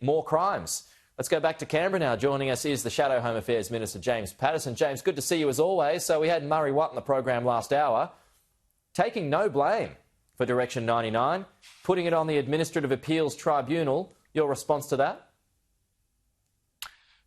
more crimes. Let's go back to Canberra now. Joining us is the Shadow Home Affairs Minister, James Patterson. James, good to see you as always. So we had Murray Watt in the program last hour, taking no blame for Direction 99, putting it on the Administrative Appeals Tribunal. Your response to that?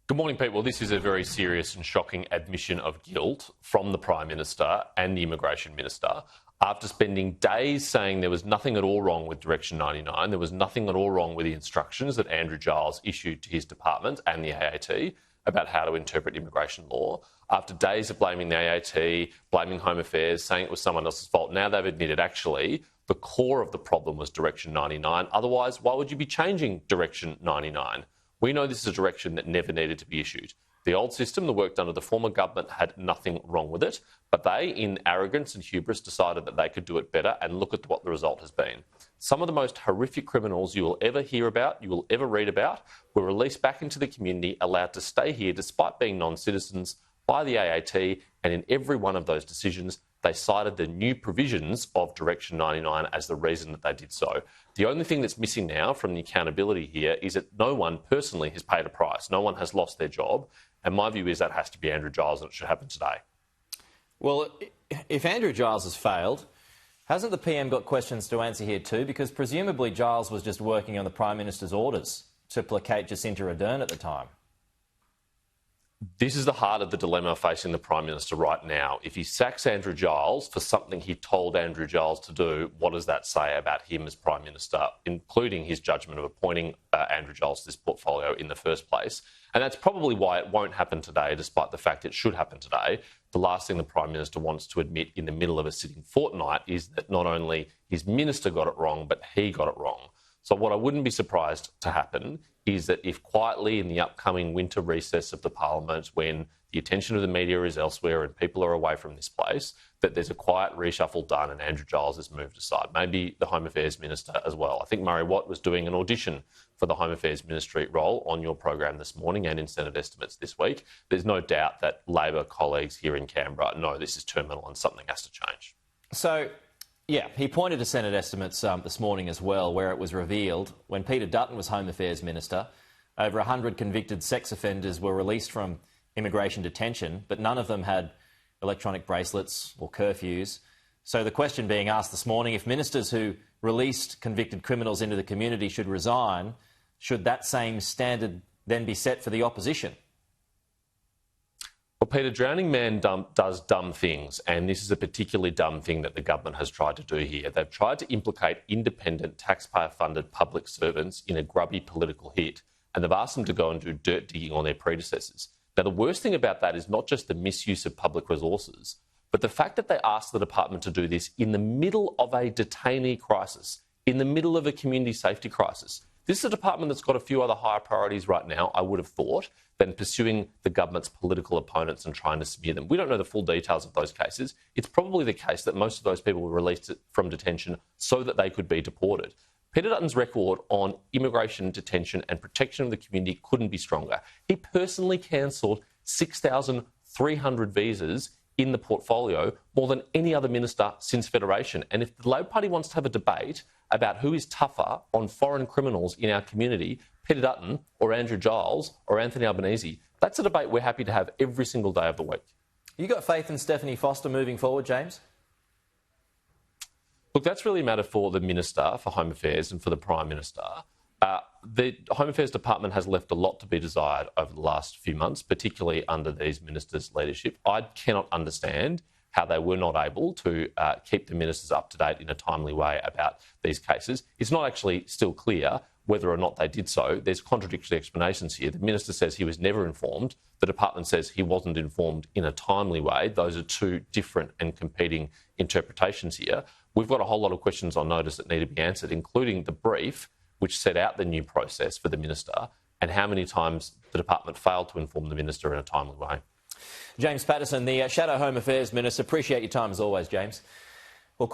Good morning, Pete. Well, this is a very serious and shocking admission of guilt from the Prime Minister and the Immigration Minister. After spending days saying there was nothing at all wrong with Direction 99, there was nothing at all wrong with the instructions that Andrew Giles issued to his department and the AAT about how to interpret immigration law, after days of blaming the AAT, blaming Home Affairs, saying it was someone else's fault, now they've admitted actually the core of the problem was Direction 99. Otherwise, why would you be changing Direction 99? We know this is a direction that never needed to be issued. The old system, the work done of the former government, had nothing wrong with it, but they, in arrogance and hubris, decided that they could do it better, and look at what the result has been. Some of the most horrific criminals you will ever hear about, you will ever read about, were released back into the community, allowed to stay here despite being non-citizens by the AAT, and in every one of those decisions, they cited the new provisions of Direction 99 as the reason that they did so. The only thing that's missing now from the accountability here is that no one personally has paid a price. No one has lost their job. And my view is that has to be Andrew Giles, and it should happen today. Well, if Andrew Giles has failed, hasn't the PM got questions to answer here too? Because presumably Giles was just working on the Prime Minister's orders to placate Jacinta Ardern at the time. This is the heart of the dilemma facing the Prime Minister right now. If he sacks Andrew Giles for something he told Andrew Giles to do, what does that say about him as Prime Minister, including his judgment of appointing Andrew Giles to this portfolio in the first place? And that's probably why it won't happen today, despite the fact it should happen today. The last thing the Prime Minister wants to admit in the middle of a sitting fortnight is that not only his minister got it wrong, but he got it wrong. So what I wouldn't be surprised to happen is that if quietly in the upcoming winter recess of the Parliament, when the attention of the media is elsewhere and people are away from this place, that there's a quiet reshuffle done and Andrew Giles is moved aside. Maybe the Home Affairs Minister as well. I think Murray Watt was doing an audition for the Home Affairs Ministry role on your program this morning and in Senate estimates this week. There's no doubt that Labor colleagues here in Canberra know this is terminal and something has to change. So, yeah, he pointed to Senate estimates this morning as well, where it was revealed when Peter Dutton was Home Affairs Minister, over 100 convicted sex offenders were released from immigration detention, but none of them had electronic bracelets or curfews. So the question being asked this morning, if ministers who released convicted criminals into the community should resign, should that same standard then be set for the opposition? Well, Peter, drowning man does dumb things, and this is a particularly dumb thing that the government has tried to do here. They've tried to implicate independent, taxpayer-funded public servants in a grubby political hit, and they've asked them to go and do dirt digging on their predecessors. Now, the worst thing about that is not just the misuse of public resources, but the fact that they asked the department to do this in the middle of a detainee crisis, in the middle of a community safety crisis. This is a department that's got a few other higher priorities right now, I would have thought, than pursuing the government's political opponents and trying to smear them. We don't know the full details of those cases. It's probably the case that most of those people were released from detention so that they could be deported. Peter Dutton's record on immigration, detention and protection of the community couldn't be stronger. He personally cancelled 6,300 visas in the portfolio, more than any other minister since Federation. And if the Labor Party wants to have a debate about who is tougher on foreign criminals in our community, Peter Dutton or Andrew Giles or Anthony Albanese, that's a debate we're happy to have every single day of the week. You got faith in Stephanie Foster moving forward, James? Look, that's really a matter for the Minister for Home Affairs and for the Prime Minister. The Home Affairs Department has left a lot to be desired over the last few months, particularly under these ministers' leadership. I cannot understand how they were not able to keep the ministers up to date in a timely way about these cases. It's not actually still clear whether or not they did so. There's contradictory explanations here. The minister says he was never informed. The department says he wasn't informed in a timely way. Those are two different and competing interpretations here. We've got a whole lot of questions on notice that need to be answered, including the brief which set out the new process for the minister and how many times the department failed to inform the minister in a timely way. James Patterson, the Shadow Home Affairs Minister. Appreciate your time as always, James. Well,